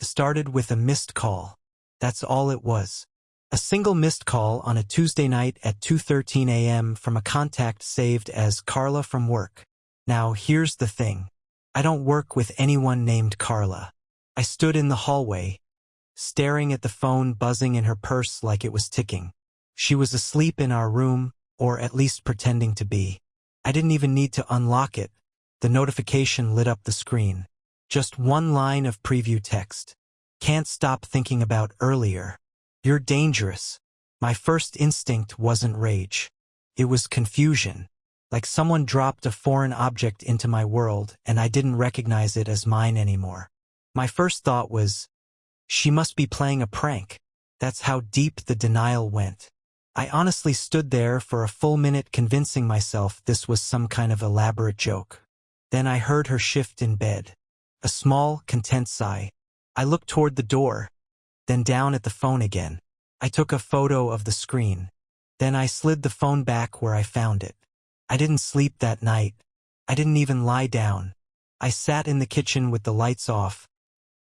started with a missed call. That's all it was. A single missed call on a Tuesday night at 2:13 a.m. from a contact saved as Carla from work. Now, here's the thing. I don't work with anyone named Carla. I stood in the hallway, staring at the phone buzzing in her purse like it was ticking. She was asleep in our room, or at least pretending to be. I didn't even need to unlock it. The notification lit up the screen. Just one line of preview text. Can't stop thinking about earlier. You're dangerous. My first instinct wasn't rage. It was confusion. Like someone dropped a foreign object into my world and I didn't recognize it as mine anymore. My first thought was, she must be playing a prank. That's how deep the denial went. I honestly stood there for a full minute convincing myself this was some kind of elaborate joke. Then I heard her shift in bed. A small, content sigh. I looked toward the door, then down at the phone again. I took a photo of the screen. Then I slid the phone back where I found it. I didn't sleep that night. I didn't even lie down. I sat in the kitchen with the lights off,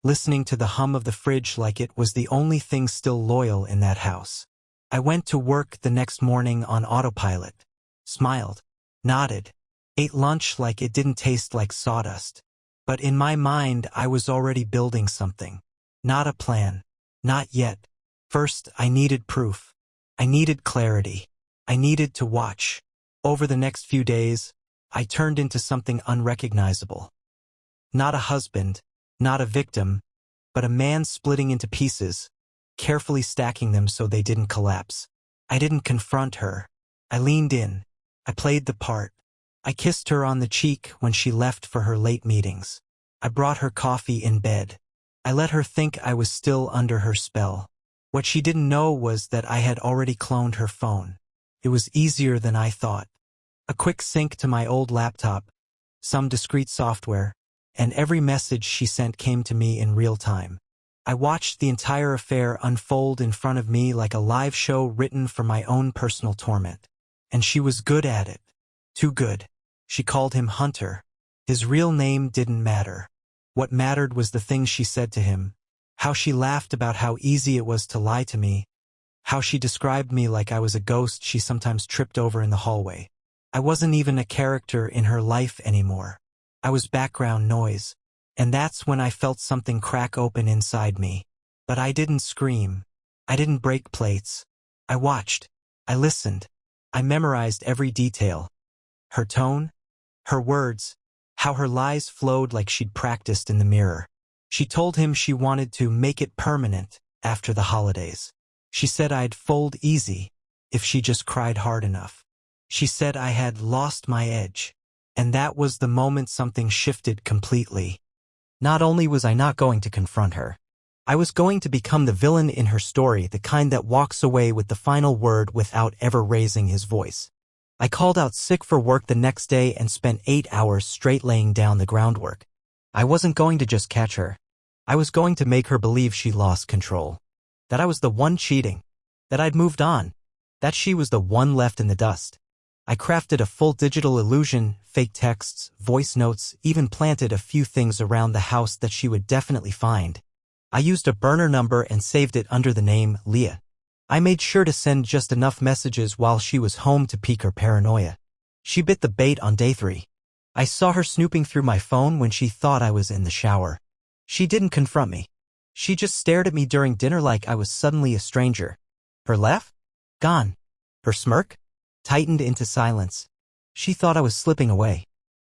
listening to the hum of the fridge like it was the only thing still loyal in that house. I went to work the next morning on autopilot, smiled, nodded, ate lunch like it didn't taste like sawdust. But in my mind, I was already building something. Not a plan. Not yet. First, I needed proof. I needed clarity. I needed to watch. Over the next few days, I turned into something unrecognizable. Not a husband, not a victim, but a man splitting into pieces, carefully stacking them so they didn't collapse. I didn't confront her. I leaned in. I played the part. I kissed her on the cheek when she left for her late meetings. I brought her coffee in bed. I let her think I was still under her spell. What she didn't know was that I had already cloned her phone. It was easier than I thought. A quick sync to my old laptop, some discreet software, and every message she sent came to me in real time. I watched the entire affair unfold in front of me like a live show written for my own personal torment. And she was good at it. Too good. She called him Hunter. His real name didn't matter. What mattered was the things she said to him, how she laughed about how easy it was to lie to me, how she described me like I was a ghost she sometimes tripped over in the hallway. I wasn't even a character in her life anymore. I was background noise. And that's when I felt something crack open inside me. But I didn't scream. I didn't break plates. I watched. I listened. I memorized every detail. Her tone, her words, how her lies flowed like she'd practiced in the mirror. She told him she wanted to make it permanent after the holidays. She said I'd fold easy if she just cried hard enough. She said I had lost my edge. And that was the moment something shifted completely. Not only was I not going to confront her, I was going to become the villain in her story, the kind that walks away with the final word without ever raising his voice. I called out sick for work the next day and spent 8 hours straight laying down the groundwork. I wasn't going to just catch her. I was going to make her believe she lost control. That I was the one cheating. That I'd moved on. That she was the one left in the dust. I crafted a full digital illusion, fake texts, voice notes, even planted a few things around the house that she would definitely find. I used a burner number and saved it under the name Leah. I made sure to send just enough messages while she was home to pique her paranoia. She bit the bait on day 3. I saw her snooping through my phone when she thought I was in the shower. She didn't confront me. She just stared at me during dinner like I was suddenly a stranger. Her laugh? Gone. Her smirk? Tightened into silence. She thought I was slipping away.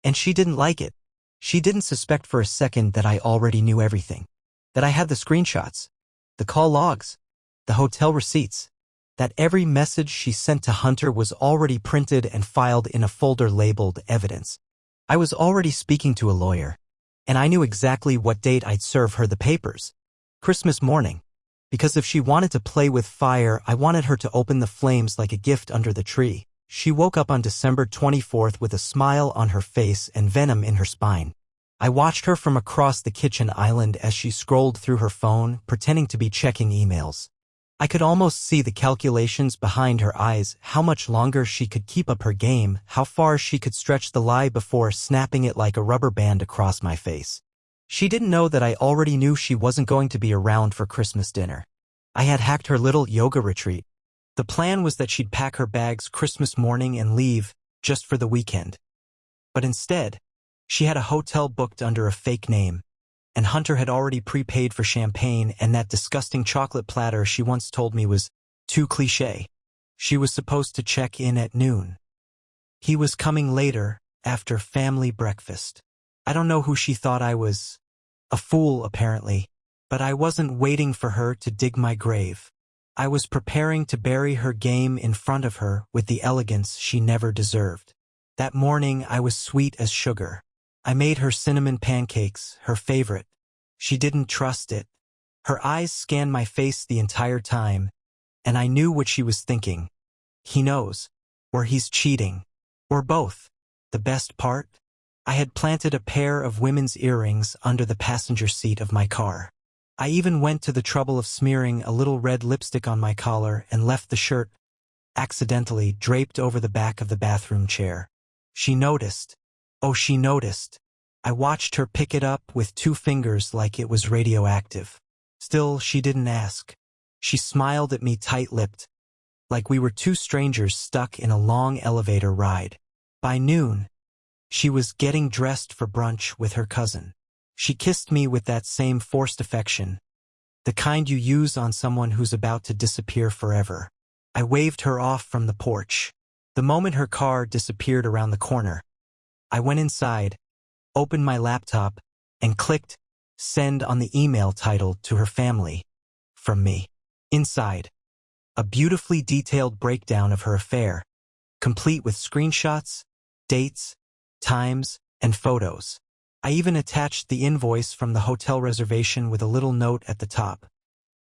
And she didn't like it. She didn't suspect for a second that I already knew everything. That I had the screenshots, the call logs, the hotel receipts. That every message she sent to Hunter was already printed and filed in a folder labeled evidence. I was already speaking to a lawyer. And I knew exactly what date I'd serve her the papers. Christmas morning. Because if she wanted to play with fire, I wanted her to open the flames like a gift under the tree. She woke up on December 24th with a smile on her face and venom in her spine. I watched her from across the kitchen island as she scrolled through her phone, pretending to be checking emails. I could almost see the calculations behind her eyes, how much longer she could keep up her game, how far she could stretch the lie before snapping it like a rubber band across my face. She didn't know that I already knew she wasn't going to be around for Christmas dinner. I had hacked her little yoga retreat. The plan was that she'd pack her bags Christmas morning and leave just for the weekend. But instead, she had a hotel booked under a fake name, and Hunter had already prepaid for champagne and that disgusting chocolate platter she once told me was too cliché. She was supposed to check in at noon. He was coming later, after family breakfast. I don't know who she thought I was. A fool, apparently. But I wasn't waiting for her to dig my grave. I was preparing to bury her game in front of her with the elegance she never deserved. That morning I was sweet as sugar. I made her cinnamon pancakes, her favorite. She didn't trust it. Her eyes scanned my face the entire time, and I knew what she was thinking. He knows. Or he's cheating. Or both. The best part? I had planted a pair of women's earrings under the passenger seat of my car. I even went to the trouble of smearing a little red lipstick on my collar and left the shirt, accidentally, draped over the back of the bathroom chair. She noticed. Oh, she noticed. I watched her pick it up with 2 fingers like it was radioactive. Still, she didn't ask. She smiled at me tight-lipped, like we were 2 strangers stuck in a long elevator ride. By noon, she was getting dressed for brunch with her cousin. She kissed me with that same forced affection, the kind you use on someone who's about to disappear forever. I waved her off from the porch. The moment her car disappeared around the corner, I went inside, opened my laptop, and clicked send on the email titled to her family, from me. Inside, a beautifully detailed breakdown of her affair, complete with screenshots, dates, times, and photos. I even attached the invoice from the hotel reservation with a little note at the top.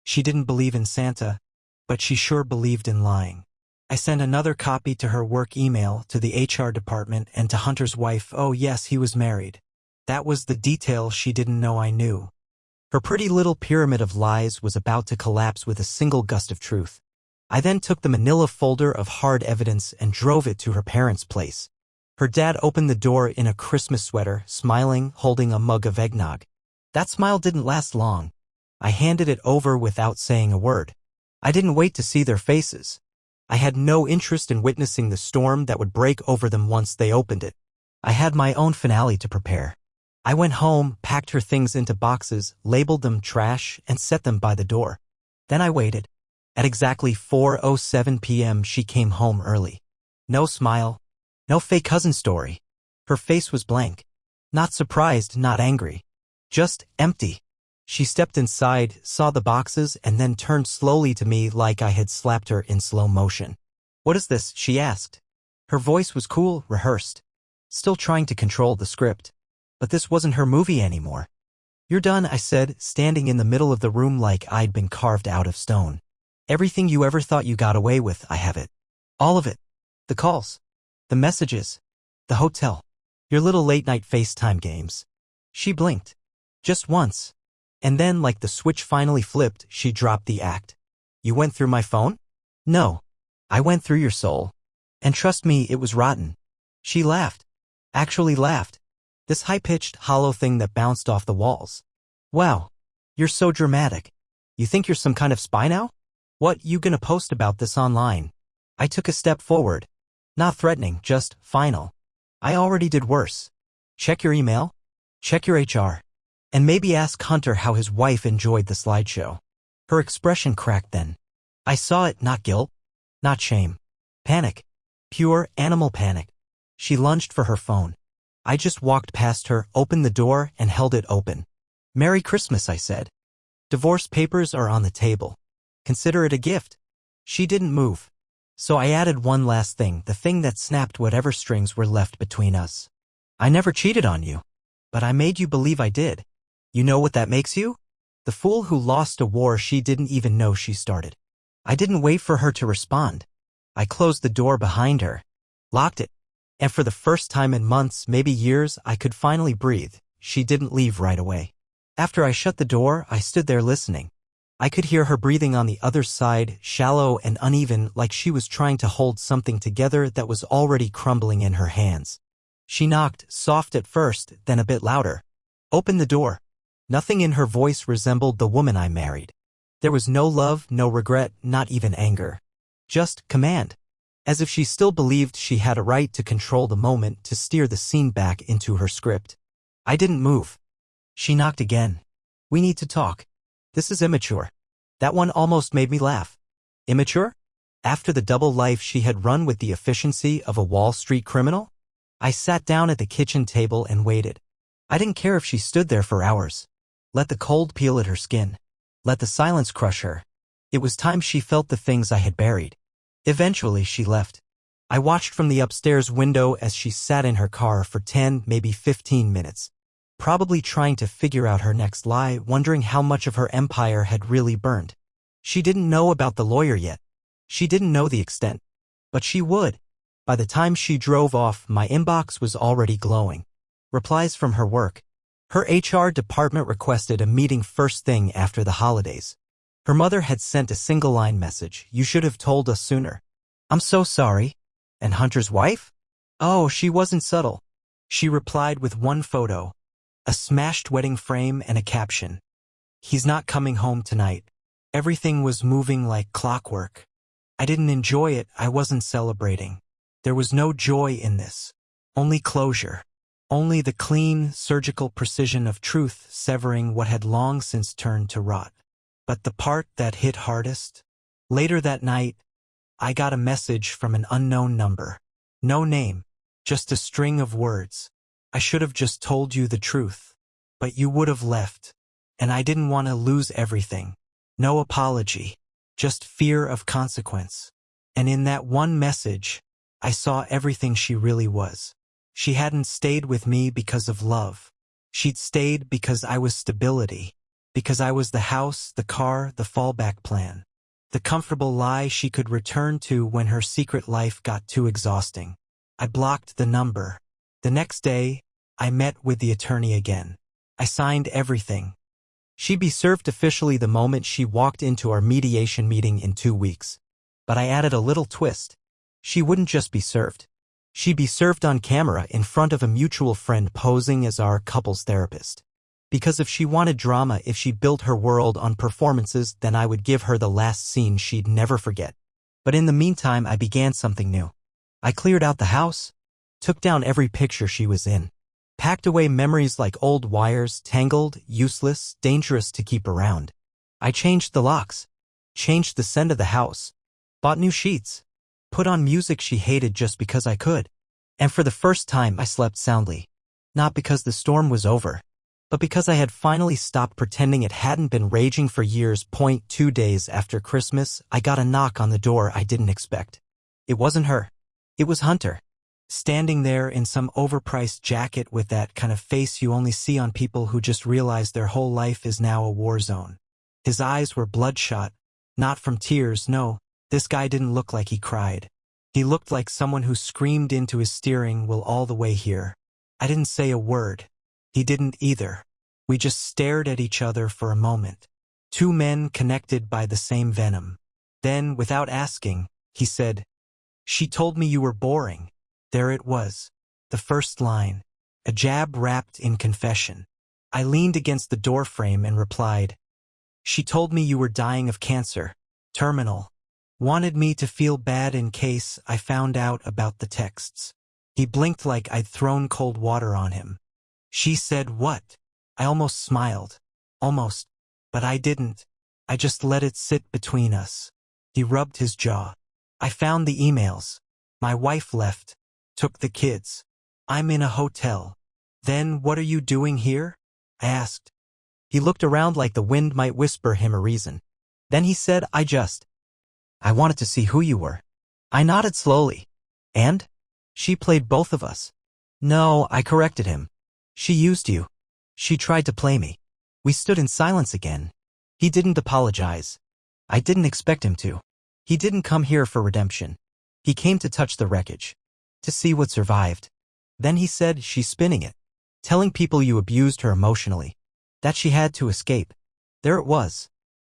She didn't believe in Santa, but she sure believed in lying. I sent another copy to her work email, to the HR department, and to Hunter's wife. Oh yes, he was married. That was the detail she didn't know I knew. Her pretty little pyramid of lies was about to collapse with a single gust of truth. I then took the manila folder of hard evidence and drove it to her parents' place. Her dad opened the door in a Christmas sweater, smiling, holding a mug of eggnog. That smile didn't last long. I handed it over without saying a word. I didn't wait to see their faces. I had no interest in witnessing the storm that would break over them once they opened it. I had my own finale to prepare. I went home, packed her things into boxes, labeled them trash, and set them by the door. Then I waited. At exactly 4:07 p.m. she came home early. No smile. No fake cousin story. Her face was blank. Not surprised, not angry. Just empty. She stepped inside, saw the boxes, and then turned slowly to me like I had slapped her in slow motion. "What is this?" she asked. Her voice was cool, rehearsed. Still trying to control the script. But this wasn't her movie anymore. "You're done," I said, standing in the middle of the room like I'd been carved out of stone. "Everything you ever thought you got away with, I have it. All of it. The calls. The messages. The hotel. Your little late-night FaceTime games." She blinked. Just once. And then, like the switch finally flipped, she dropped the act. "You went through my phone?" "No. I went through your soul. And trust me, it was rotten." She laughed. Actually laughed. This high-pitched, hollow thing that bounced off the walls. "Wow. You're so dramatic. You think you're some kind of spy now? What, you gonna post about this online?" I took a step forward. Not threatening, just final. I already did worse. Check your email. Check your HR. And maybe ask Hunter how his wife enjoyed the slideshow. Her expression cracked then. I saw it, not guilt. Not shame. Panic. Pure animal panic. She lunged for her phone. I just walked past her, opened the door, and held it open. "Merry Christmas," I said. "Divorce papers are on the table. Consider it a gift." She didn't move. So I added one last thing, the thing that snapped whatever strings were left between us. "I never cheated on you. But I made you believe I did. You know what that makes you? The fool who lost a war she didn't even know she started." I didn't wait for her to respond. I closed the door behind her. Locked it. And for the first time in months, maybe years, I could finally breathe. She didn't leave right away. After I shut the door, I stood there listening. I could hear her breathing on the other side, shallow and uneven, like she was trying to hold something together that was already crumbling in her hands. She knocked, soft at first, then a bit louder. Open the door. Nothing in her voice resembled the woman I married. There was no love, no regret, not even anger. Just command. As if she still believed she had a right to control the moment, to steer the scene back into her script. I didn't move. She knocked again. We need to talk. This is immature. That one almost made me laugh. Immature? After the double life she had run with the efficiency of a Wall Street criminal? I sat down at the kitchen table and waited. I didn't care if she stood there for hours. Let the cold peel at her skin. Let the silence crush her. It was time she felt the things I had buried. Eventually she left. I watched from the upstairs window as she sat in her car for 10, maybe 15 minutes. Probably trying to figure out her next lie, wondering how much of her empire had really burned. She didn't know about the lawyer yet. She didn't know the extent. But she would. By the time she drove off, my inbox was already glowing. Replies from her work. Her HR department requested a meeting first thing after the holidays. Her mother had sent a single-line message. You should have told us sooner. I'm so sorry. And Hunter's wife? Oh, she wasn't subtle. She replied with one photo. A smashed wedding frame and a caption. He's not coming home tonight. Everything was moving like clockwork. I didn't enjoy it. I wasn't celebrating. There was no joy in this. Only closure. Only the clean, surgical precision of truth severing what had long since turned to rot. But the part that hit hardest? Later that night, I got a message from an unknown number. No name, just a string of words. I should have just told you the truth. But you would have left. And I didn't want to lose everything. No apology. Just fear of consequence. And in that one message, I saw everything she really was. She hadn't stayed with me because of love. She'd stayed because I was stability. Because I was the house, the car, the fallback plan. The comfortable lie she could return to when her secret life got too exhausting. I blocked the number. The next day, I met with the attorney again. I signed everything. She'd be served officially the moment she walked into our mediation meeting in 2 weeks. But I added a little twist. She wouldn't just be served. She'd be served on camera in front of a mutual friend posing as our couples therapist. Because if she wanted drama, if she built her world on performances, then I would give her the last scene she'd never forget. But in the meantime, I began something new. I cleared out the house, took down every picture she was in, packed away memories like old wires, tangled, useless, dangerous to keep around. I changed the locks, changed the scent of the house, bought new sheets, put on music she hated just because I could. And for the first time, I slept soundly. Not because the storm was over, but because I had finally stopped pretending it hadn't been raging for years. 2 days after Christmas, I got a knock on the door I didn't expect. It wasn't her. It was Hunter. Standing there in some overpriced jacket with that kind of face you only see on people who just realize their whole life is now a war zone. His eyes were bloodshot. Not from tears, no. This guy didn't look like he cried. He looked like someone who screamed into his steering wheel all the way here. I didn't say a word. He didn't either. We just stared at each other for a moment. Two men connected by the same venom. Then, without asking, he said, "She told me you were boring." There it was. The first line. A jab wrapped in confession. I leaned against the doorframe and replied, "She told me you were dying of cancer. Terminal. Wanted me to feel bad in case I found out about the texts." He blinked like I'd thrown cold water on him. She said what? I almost smiled. Almost. But I didn't. I just let it sit between us. He rubbed his jaw. I found the emails. My wife left. Took the kids. I'm in a hotel. Then what are you doing here? I asked. He looked around like the wind might whisper him a reason. Then he said, I wanted to see who you were. I nodded slowly. And? She played both of us. No, I corrected him. She used you. She tried to play me. We stood in silence again. He didn't apologize. I didn't expect him to. He didn't come here for redemption. He came to touch the wreckage. To see what survived. Then he said, she's spinning it. Telling people you abused her emotionally. That she had to escape. There it was.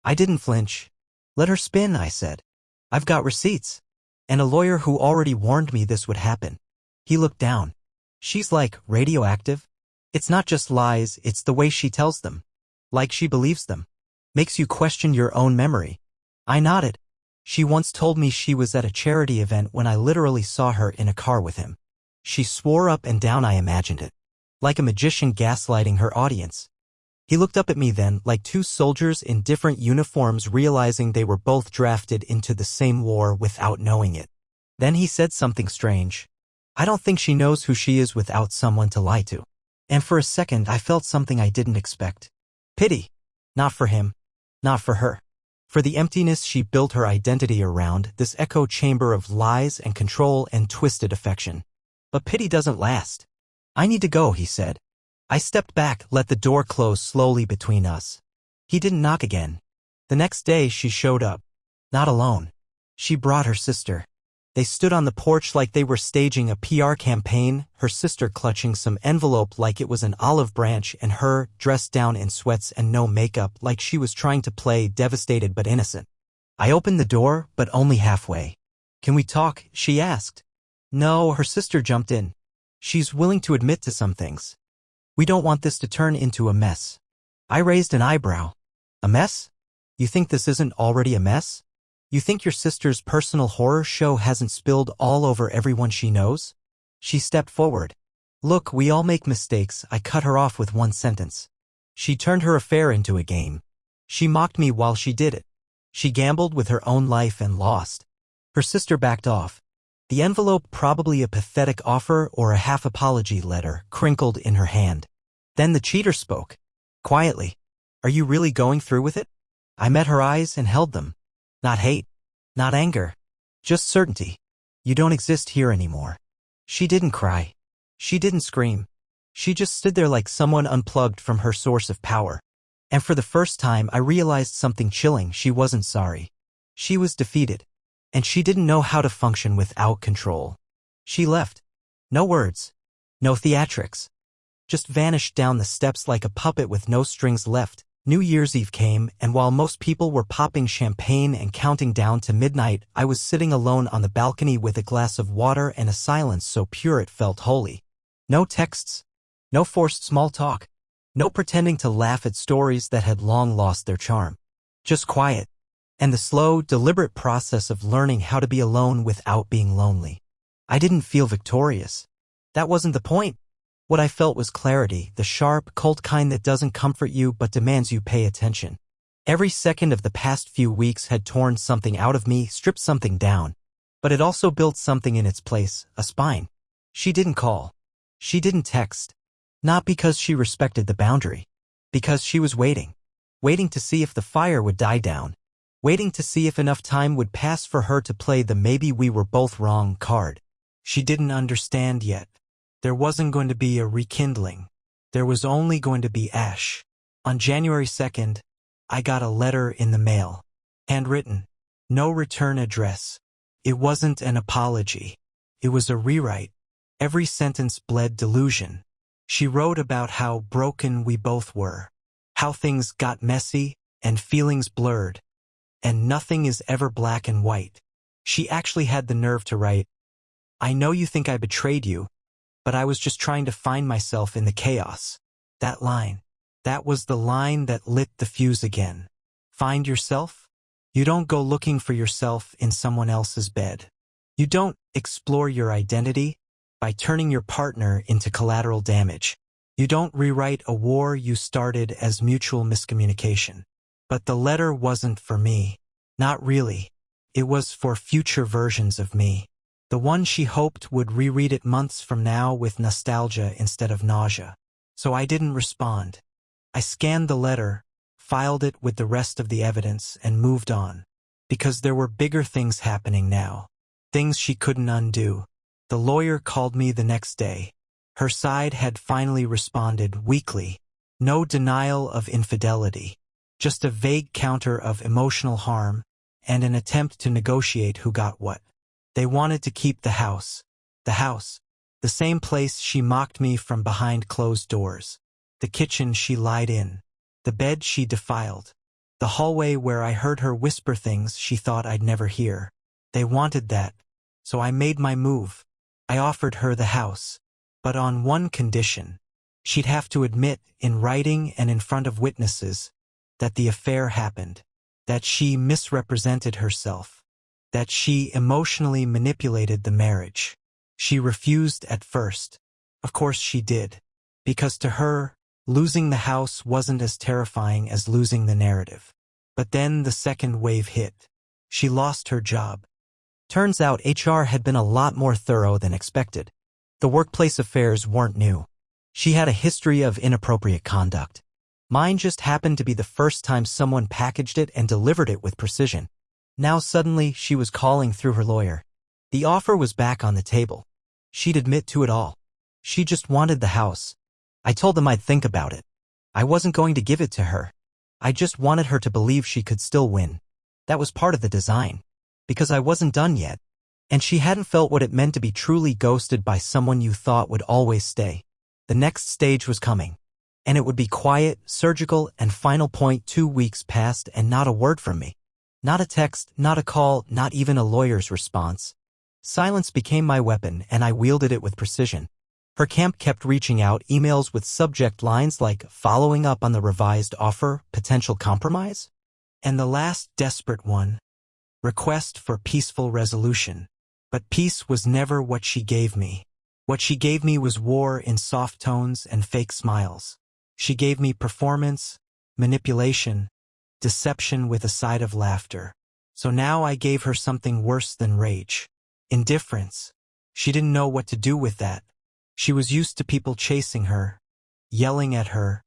I didn't flinch. Let her spin, I said. I've got receipts. And a lawyer who already warned me this would happen. He looked down. She's like, radioactive? It's not just lies, it's the way she tells them. Like she believes them. Makes you question your own memory. I nodded. She once told me she was at a charity event when I literally saw her in a car with him. She swore up and down I imagined it. Like a magician gaslighting her audience. He looked up at me then, like two soldiers in different uniforms realizing they were both drafted into the same war without knowing it. Then he said something strange. I don't think she knows who she is without someone to lie to. And for a second I felt something I didn't expect. Pity. Not for him. Not for her. For the emptiness she built her identity around, this echo chamber of lies and control and twisted affection. But pity doesn't last. I need to go, he said. I stepped back, let the door close slowly between us. He didn't knock again. The next day she showed up. Not alone. She brought her sister. They stood on the porch like they were staging a PR campaign, her sister clutching some envelope like it was an olive branch and her, dressed down in sweats and no makeup like she was trying to play devastated but innocent. I opened the door, but only halfway. Can we talk? She asked. No, her sister jumped in. She's willing to admit to some things. We don't want this to turn into a mess. I raised an eyebrow. A mess? You think this isn't already a mess? You think your sister's personal horror show hasn't spilled all over everyone she knows? She stepped forward. Look, we all make mistakes. I cut her off with one sentence. She turned her affair into a game. She mocked me while she did it. She gambled with her own life and lost. Her sister backed off. The envelope, probably a pathetic offer or a half-apology letter, crinkled in her hand. Then the cheater spoke. Quietly. Are you really going through with it? I met her eyes and held them. Not hate. Not anger. Just certainty. You don't exist here anymore. She didn't cry. She didn't scream. She just stood there like someone unplugged from her source of power. And for the first time I realized something chilling. She wasn't sorry. She was defeated. And she didn't know how to function without control. She left. No words. No theatrics. Just vanished down the steps like a puppet with no strings left. New Year's Eve came, and while most people were popping champagne and counting down to midnight, I was sitting alone on the balcony with a glass of water and a silence so pure it felt holy. No texts. No forced small talk. No pretending to laugh at stories that had long lost their charm. Just quiet. And the slow, deliberate process of learning how to be alone without being lonely. I didn't feel victorious. That wasn't the point. What I felt was clarity, the sharp, cold kind that doesn't comfort you but demands you pay attention. Every second of the past few weeks had torn something out of me, stripped something down. But it also built something in its place, a spine. She didn't call. She didn't text. Not because she respected the boundary. Because she was waiting. Waiting to see if the fire would die down. Waiting to see if enough time would pass for her to play the maybe we were both wrong card. She didn't understand yet. There wasn't going to be a rekindling. There was only going to be ash. On January 2nd, I got a letter in the mail. Handwritten. No return address. It wasn't an apology. It was a rewrite. Every sentence bled delusion. She wrote about how broken we both were. How things got messy and feelings blurred. And nothing is ever black and white. She actually had the nerve to write, I know you think I betrayed you, but I was just trying to find myself in the chaos. That line. That was the line that lit the fuse again. Find yourself? You don't go looking for yourself in someone else's bed. You don't explore your identity by turning your partner into collateral damage. You don't rewrite a war you started as mutual miscommunication. But the letter wasn't for me. Not really. It was for future versions of me. The one she hoped would reread it months from now with nostalgia instead of nausea. So I didn't respond. I scanned the letter, filed it with the rest of the evidence, and moved on. Because there were bigger things happening now. Things she couldn't undo. The lawyer called me the next day. Her side had finally responded weakly. No denial of infidelity. Just a vague counter of emotional harm, and an attempt to negotiate who got what. They wanted to keep the house. The house. The same place she mocked me from behind closed doors. The kitchen she lied in. The bed she defiled. The hallway where I heard her whisper things she thought I'd never hear. They wanted that. So I made my move. I offered her the house. But on one condition. She'd have to admit, in writing and in front of witnesses, that the affair happened, that she misrepresented herself, that she emotionally manipulated the marriage. She refused at first. Of course she did, because to her, losing the house wasn't as terrifying as losing the narrative. But then the second wave hit. She lost her job. Turns out HR had been a lot more thorough than expected. The workplace affairs weren't new. She had a history of inappropriate conduct. Mine just happened to be the first time someone packaged it and delivered it with precision. Now suddenly she was calling through her lawyer. The offer was back on the table. She'd admit to it all. She just wanted the house. I told them I'd think about it. I wasn't going to give it to her. I just wanted her to believe she could still win. That was part of the design. Because I wasn't done yet. And she hadn't felt what it meant to be truly ghosted by someone you thought would always stay. The next stage was coming. And it would be quiet, surgical, and final point. 2 weeks passed and not a word from me. Not a text, not a call, not even a lawyer's response. Silence became my weapon and I wielded it with precision. Her camp kept reaching out, emails with subject lines like following up on the revised offer, potential compromise. And the last desperate one, request for peaceful resolution. But peace was never what she gave me. What she gave me was war in soft tones and fake smiles. She gave me performance, manipulation, deception with a side of laughter. So now I gave her something worse than rage. Indifference. She didn't know what to do with that. She was used to people chasing her, yelling at her,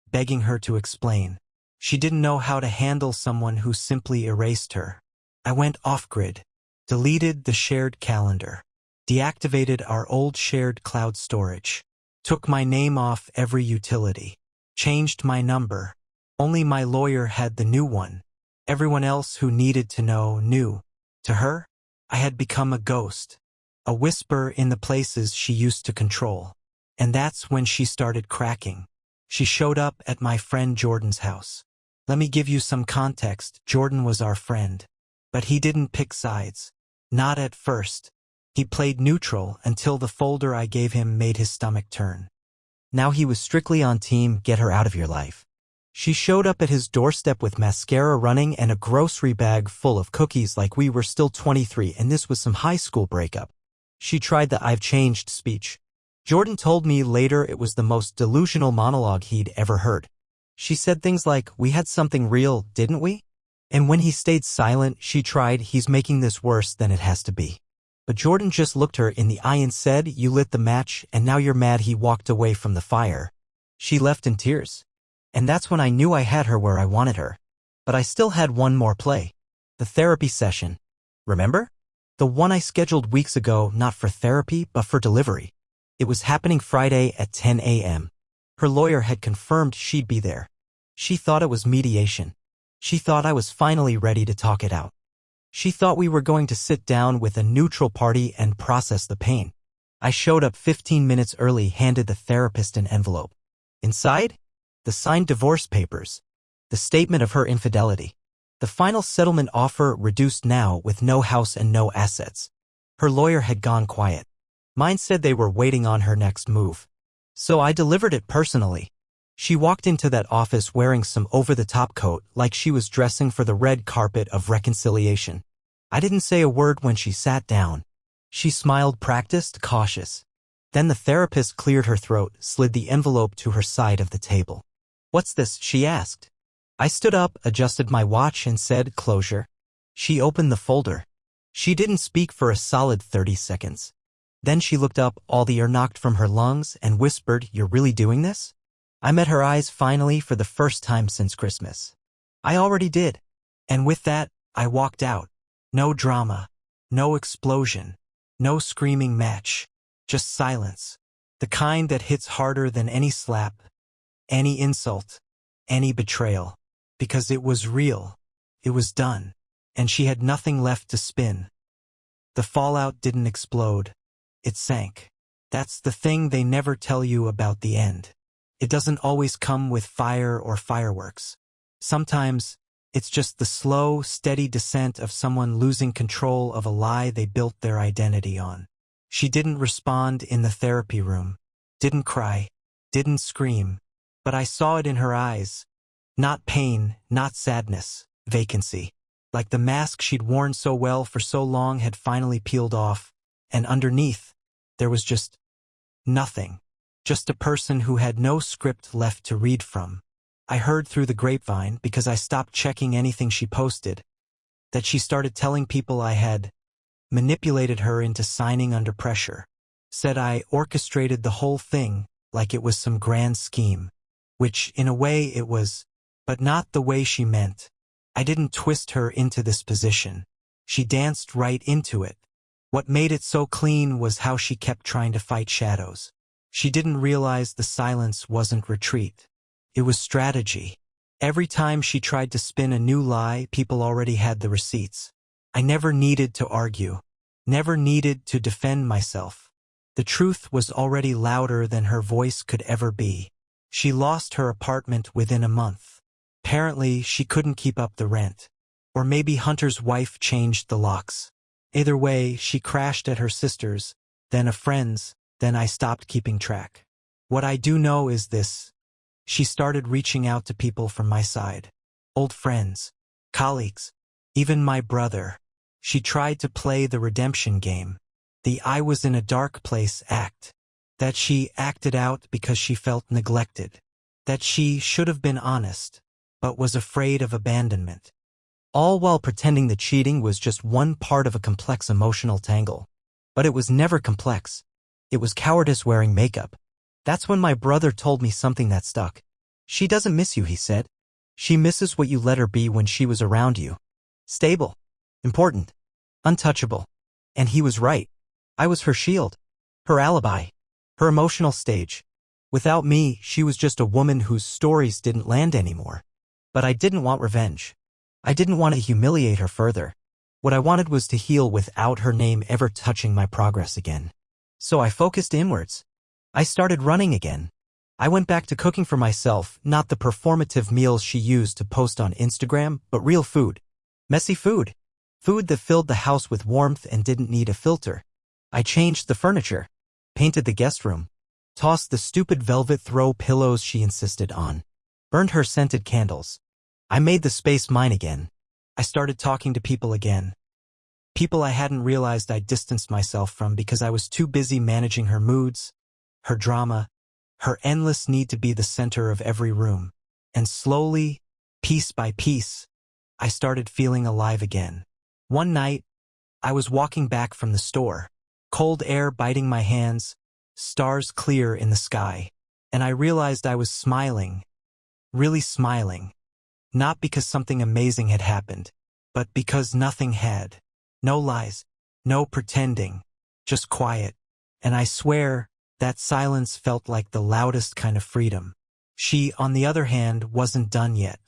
begging her to explain. She didn't know how to handle someone who simply erased her. I went off-grid, deleted the shared calendar, deactivated our old shared cloud storage, took my name off every utility, changed my number. Only my lawyer had the new one. Everyone else who needed to know knew. To her, I had become a ghost, a whisper in the places she used to control. And that's when she started cracking. She showed up at my friend Jordan's house. Let me give you some context. Jordan was our friend. But he didn't pick sides. Not at first. He played neutral until the folder I gave him made his stomach turn. Now he was strictly on team get her out of your life. She showed up at his doorstep with mascara running and a grocery bag full of cookies like we were still 23 and this was some high school breakup. She tried the I've changed speech. Jordan told me later it was the most delusional monologue he'd ever heard. She said things like, we had something real, didn't we? And when he stayed silent, she tried, he's making this worse than it has to be. But Jordan just looked her in the eye and said, you lit the match and now you're mad. He walked away from the fire. She left in tears. And that's when I knew I had her where I wanted her. But I still had one more play. The therapy session. Remember? The one I scheduled weeks ago, not for therapy, but for delivery. It was happening Friday at 10 a.m. Her lawyer had confirmed she'd be there. She thought it was mediation. She thought I was finally ready to talk it out. She thought we were going to sit down with a neutral party and process the pain. I showed up 15 minutes early, handed the therapist an envelope. Inside? The signed divorce papers. The statement of her infidelity. The final settlement offer reduced now with no house and no assets. Her lawyer had gone quiet. Mine said they were waiting on her next move. So I delivered it personally. She walked into that office wearing some over-the-top coat like she was dressing for the red carpet of reconciliation. I didn't say a word when she sat down. She smiled, practiced, cautious. Then the therapist cleared her throat, slid the envelope to her side of the table. What's this? She asked. I stood up, adjusted my watch, and said, closure. She opened the folder. She didn't speak for a solid 30 seconds. Then she looked up, all the air knocked from her lungs, and whispered, you're really doing this? I met her eyes finally for the first time since Christmas. I already did. And with that, I walked out. No drama. No explosion. No screaming match. Just silence. The kind that hits harder than any slap, any insult, any betrayal. Because it was real. It was done. And she had nothing left to spin. The fallout didn't explode. It sank. That's the thing they never tell you about the end. It doesn't always come with fire or fireworks. Sometimes, it's just the slow, steady descent of someone losing control of a lie they built their identity on. She didn't respond in the therapy room. Didn't cry. didn't scream, but I saw it in her eyes. Not pain, not sadness, vacancy. Like the mask she'd worn so well for so long had finally peeled off, and underneath, there was just nothing. Just a person who had no script left to read from. I heard through the grapevine, because I stopped checking anything she posted, that she started telling people I had manipulated her into signing under pressure. Said I orchestrated the whole thing like it was some grand scheme. Which, in a way, it was, but not the way she meant. I didn't twist her into this position. She danced right into it. What made it so clean was how she kept trying to fight shadows. She didn't realize the silence wasn't retreat. It was strategy. Every time she tried to spin a new lie, people already had the receipts. I never needed to argue. Never needed to defend myself. The truth was already louder than her voice could ever be. She lost her apartment within a month. Apparently, she couldn't keep up the rent. Or maybe Hunter's wife changed the locks. Either way, she crashed at her sister's, then a friend's, then I stopped keeping track. What I do know is this. She started reaching out to people from my side. Old friends, colleagues, even my brother. She tried to play the redemption game. The I was in a dark place act. That she acted out because she felt neglected. That she should have been honest, but was afraid of abandonment. All while pretending that cheating was just one part of a complex emotional tangle. But it was never complex. It was cowardice wearing makeup. That's when my brother told me something that stuck. She doesn't miss you, he said. She misses what you let her be when she was around you. Stable. Important. Untouchable. And he was right. I was her shield. Her alibi. Her emotional stage. Without me, she was just a woman whose stories didn't land anymore. But I didn't want revenge. I didn't want to humiliate her further. What I wanted was to heal without her name ever touching my progress again. So I focused inwards. I started running again. I went back to cooking for myself, not the performative meals she used to post on Instagram, but real food. Messy food. Food that filled the house with warmth and didn't need a filter. I changed the furniture. Painted the guest room. Tossed the stupid velvet throw pillows she insisted on. Burned her scented candles. I made the space mine again. I started talking to people again. People I hadn't realized I distanced myself from because I was too busy managing her moods, her drama, her endless need to be the center of every room. And slowly, piece by piece, I started feeling alive again. One night, I was walking back from the store, cold air biting my hands, stars clear in the sky, and I realized I was smiling, really smiling. Not because something amazing had happened, but because nothing had. No lies, no pretending, just quiet. And I swear, that silence felt like the loudest kind of freedom. She, on the other hand, wasn't done yet,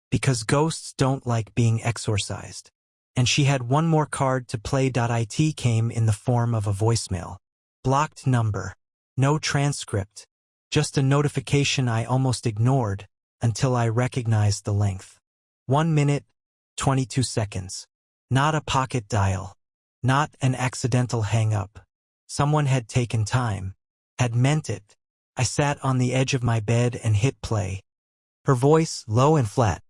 because ghosts don't like being exorcised. And she had one more card to play. It came in the form of a voicemail. Blocked number. No transcript. Just a notification I almost ignored until I recognized the length. 1 minute, 22 seconds. Not a pocket dial. Not an accidental hang-up. Someone had taken time. Had meant it. I sat on the edge of my bed and hit play. Her voice, low and flat.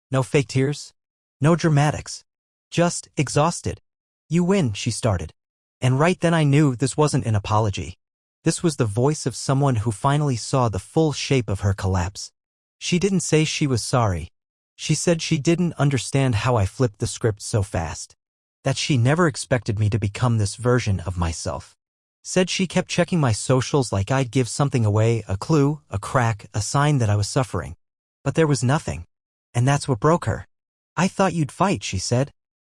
No fake tears. No dramatics. Just exhausted. You win, she started. And right then I knew this wasn't an apology. This was the voice of someone who finally saw the full shape of her collapse. She didn't say she was sorry. She said she didn't understand how I flipped the script so fast. That she never expected me to become this version of myself. Said she kept checking my socials like I'd give something away, a clue, a crack, a sign that I was suffering. But there was nothing. And that's what broke her. I thought you'd fight, she said.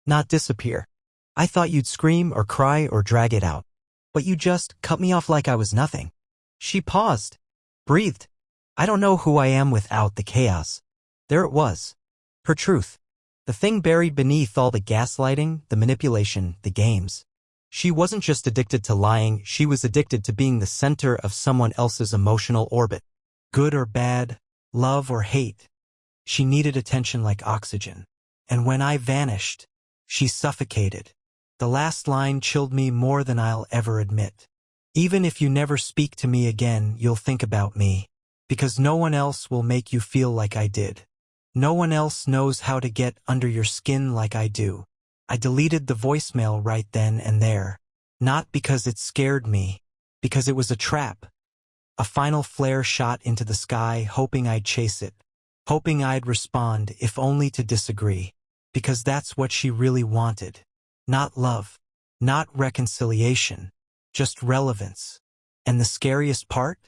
Not disappear. I thought you'd scream or cry or drag it out. But you just cut me off like I was nothing. She paused. Breathed. I don't know who I am without the chaos. There it was. Her truth. The thing buried beneath all the gaslighting, the manipulation, the games. She wasn't just addicted to lying, she was addicted to being the center of someone else's emotional orbit. Good or bad, love or hate. She needed attention like oxygen. And when I vanished, she suffocated. The last line chilled me more than I'll ever admit. Even if you never speak to me again, you'll think about me. Because no one else will make you feel like I did. No one else knows how to get under your skin like I do. I deleted the voicemail right then and there. Not because it scared me, because it was a trap. A final flare shot into the sky, hoping I'd chase it. Hoping I'd respond, if only to disagree. Because that's what she really wanted. Not love. Not reconciliation. Just relevance. And the scariest part?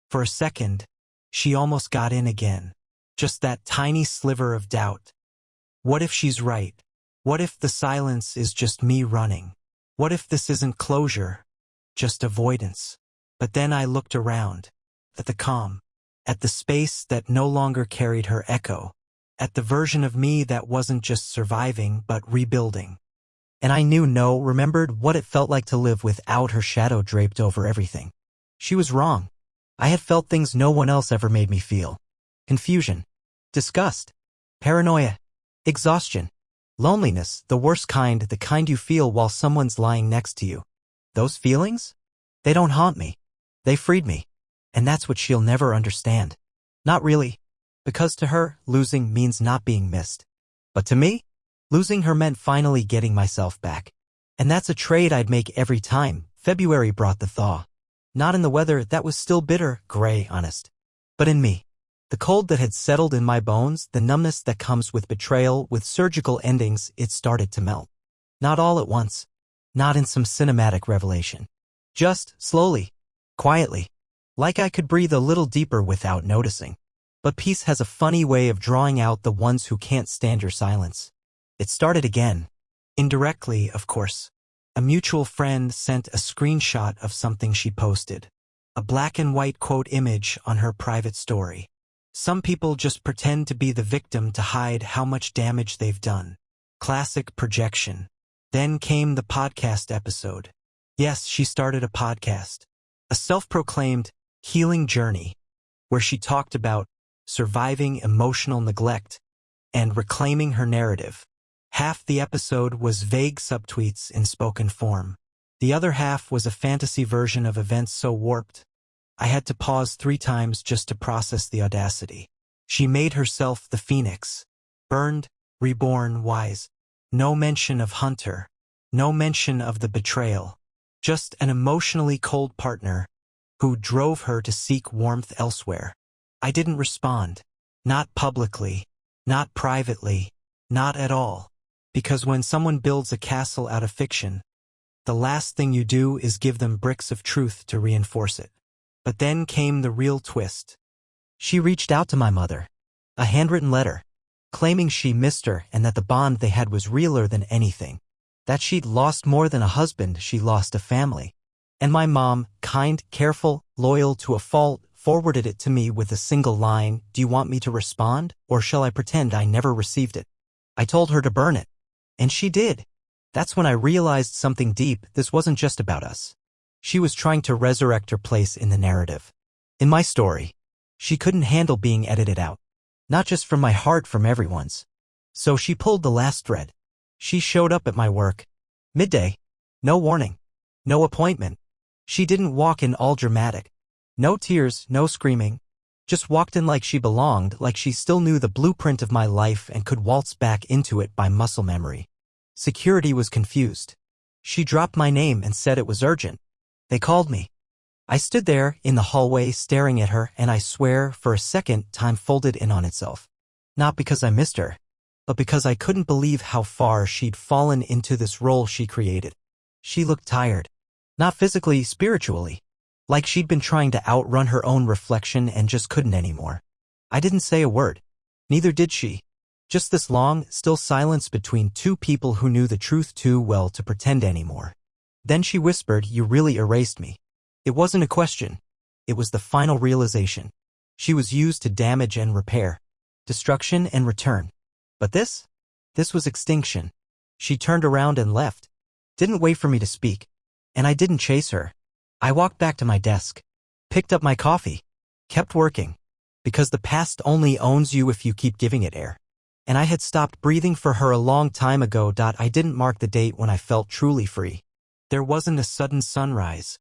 For a second, she almost got in again. Just that tiny sliver of doubt. What if she's right? What if the silence is just me running? What if this isn't closure, just avoidance? But then I looked around, at the calm, at the space that no longer carried her echo, at the version of me that wasn't just surviving but rebuilding. And I remembered what it felt like to live without her shadow draped over everything. She was wrong. I had felt things no one else ever made me feel. Confusion, disgust, paranoia, exhaustion, loneliness, the worst kind, the kind you feel while someone's lying next to you. Those feelings? They don't haunt me. They freed me. And that's what she'll never understand. Not really. Because to her, losing means not being missed. But to me, losing her meant finally getting myself back. And that's a trade I'd make every time. February brought the thaw. Not in the weather that was still bitter, gray, honest. But in me. The cold that had settled in my bones, the numbness that comes with betrayal, with surgical endings, it started to melt. Not all at once. Not in some cinematic revelation. Just slowly. Quietly. Like I could breathe a little deeper without noticing. But peace has a funny way of drawing out the ones who can't stand your silence. It started again. Indirectly, of course. A mutual friend sent a screenshot of something she posted. A black and white quote image on her private story. Some people just pretend to be the victim to hide how much damage they've done. Classic projection. Then came the podcast episode. Yes, she started a podcast. A self-proclaimed healing journey, where she talked about surviving emotional neglect and reclaiming her narrative. Half the episode was vague subtweets in spoken form. The other half was a fantasy version of events so warped, I had to pause 3 times just to process the audacity. She made herself the phoenix. Burned, reborn, wise. No mention of Hunter. No mention of the betrayal. Just an emotionally cold partner who drove her to seek warmth elsewhere. I didn't respond. Not publicly. Not privately. Not at all. Because when someone builds a castle out of fiction, the last thing you do is give them bricks of truth to reinforce it. But then came the real twist. She reached out to my mother. A handwritten letter. Claiming she missed her and that the bond they had was realer than anything. That she'd lost more than a husband, she lost a family. And my mom, kind, careful, loyal to a fault, forwarded it to me with a single line, "Do you want me to respond, or shall I pretend I never received it?" I told her to burn it. And she did. That's when I realized something deep. This wasn't just about us. She was trying to resurrect her place in the narrative. In my story, she couldn't handle being edited out. Not just from my heart, from everyone's. So she pulled the last thread. She showed up at my work. Midday. No warning. No appointment. She didn't walk in all dramatic. No tears, no screaming. Just walked in like she belonged, like she still knew the blueprint of my life and could waltz back into it by muscle memory. Security was confused. She dropped my name and said it was urgent. They called me. I stood there in the hallway staring at her, and I swear, for a second, time folded in on itself. Not because I missed her, but because I couldn't believe how far she'd fallen into this role she created. She looked tired. Not physically, spiritually. Like she'd been trying to outrun her own reflection and just couldn't anymore. I didn't say a word. Neither did she. Just this long, still silence between 2 people who knew the truth too well to pretend anymore. Then she whispered, "You really erased me." It wasn't a question. It was the final realization. She was used to damage and repair. Destruction and return. But this was extinction. She turned around and left. Didn't wait for me to speak. And I didn't chase her. I walked back to my desk. Picked up my coffee. Kept working. Because the past only owns you if you keep giving it air. And I had stopped breathing for her a long time ago. I didn't mark the date when I felt truly free. There wasn't a sudden sunrise.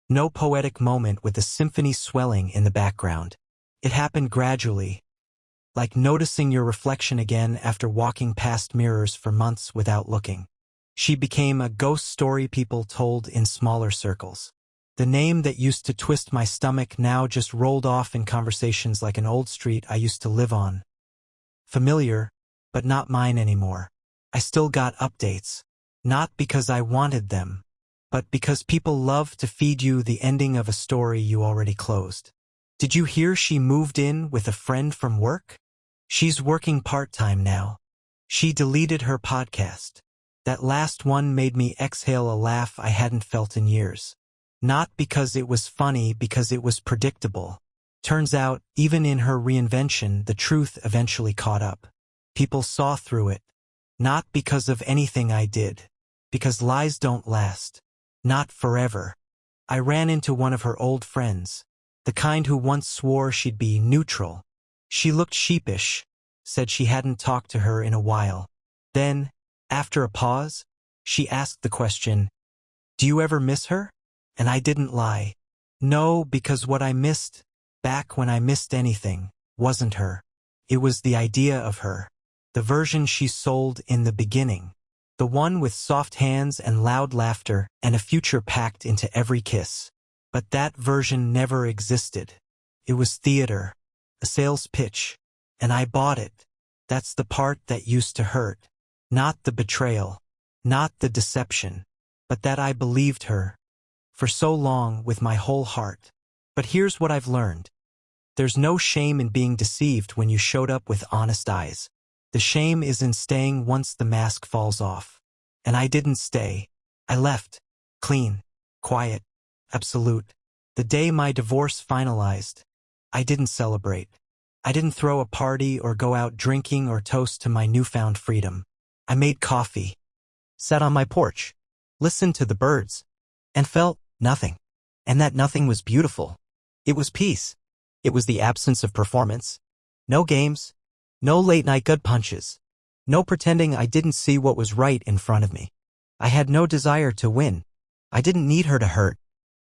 No poetic moment with a symphony swelling in the background. It happened gradually, like noticing your reflection again after walking past mirrors for months without looking. She became a ghost story people told in smaller circles. The name that used to twist my stomach now just rolled off in conversations like an old street I used to live on. Familiar, but not mine anymore. I still got updates. Not because I wanted them, but because people love to feed you the ending of a story you already closed. Did you hear she moved in with a friend from work? She's working part-time now. She deleted her podcast. That last one made me exhale a laugh I hadn't felt in years. Not because it was funny, because it was predictable. Turns out, even in her reinvention, the truth eventually caught up. People saw through it. Not because of anything I did. Because lies don't last. Not forever. I ran into one of her old friends. The kind who once swore she'd be neutral. She looked sheepish, said she hadn't talked to her in a while. Then, after a pause, she asked the question, "Do you ever miss her?" And I didn't lie. No, because what I missed, back when I missed anything, wasn't her. It was the idea of her. The version she sold in the beginning. The one with soft hands and loud laughter and a future packed into every kiss. But that version never existed. It was theater, a sales pitch, and I bought it. That's the part that used to hurt. Not the betrayal, not the deception, but that I believed her. For so long with my whole heart. But here's what I've learned. There's no shame in being deceived when you showed up with honest eyes. The shame is in staying once the mask falls off. And I didn't stay. I left. Clean. Quiet. Absolute. The day my divorce finalized, I didn't celebrate. I didn't throw a party or go out drinking or toast to my newfound freedom. I made coffee, sat on my porch, listened to the birds, and felt nothing. And that nothing was beautiful. It was peace. It was the absence of performance. No games. No late-night gut punches. No pretending I didn't see what was right in front of me. I had no desire to win. I didn't need her to hurt.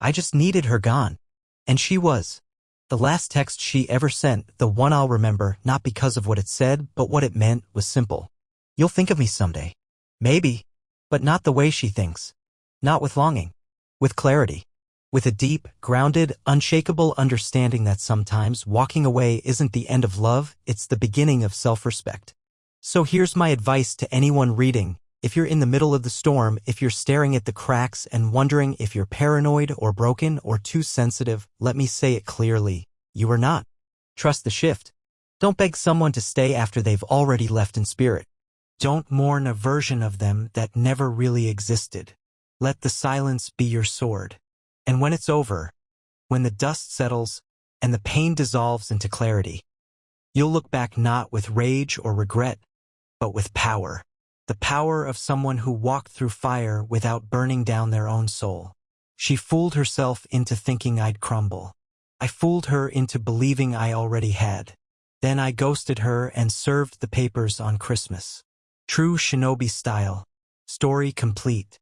I just needed her gone. And she was. The last text she ever sent, the one I'll remember, not because of what it said, but what it meant, was simple. "You'll think of me someday." Maybe. But not the way she thinks. Not with longing. With clarity. With a deep, grounded, unshakable understanding that sometimes walking away isn't the end of love, it's the beginning of self-respect. So here's my advice to anyone reading. If you're in the middle of the storm, if you're staring at the cracks and wondering if you're paranoid or broken or too sensitive, let me say it clearly. You are not. Trust the shift. Don't beg someone to stay after they've already left in spirit. Don't mourn a version of them that never really existed. Let the silence be your sword. And when it's over, when the dust settles and the pain dissolves into clarity, you'll look back not with rage or regret, but with power. The power of someone who walked through fire without burning down their own soul. She fooled herself into thinking I'd crumble. I fooled her into believing I already had. Then I ghosted her and served the papers on Christmas. True shinobi style. Story complete.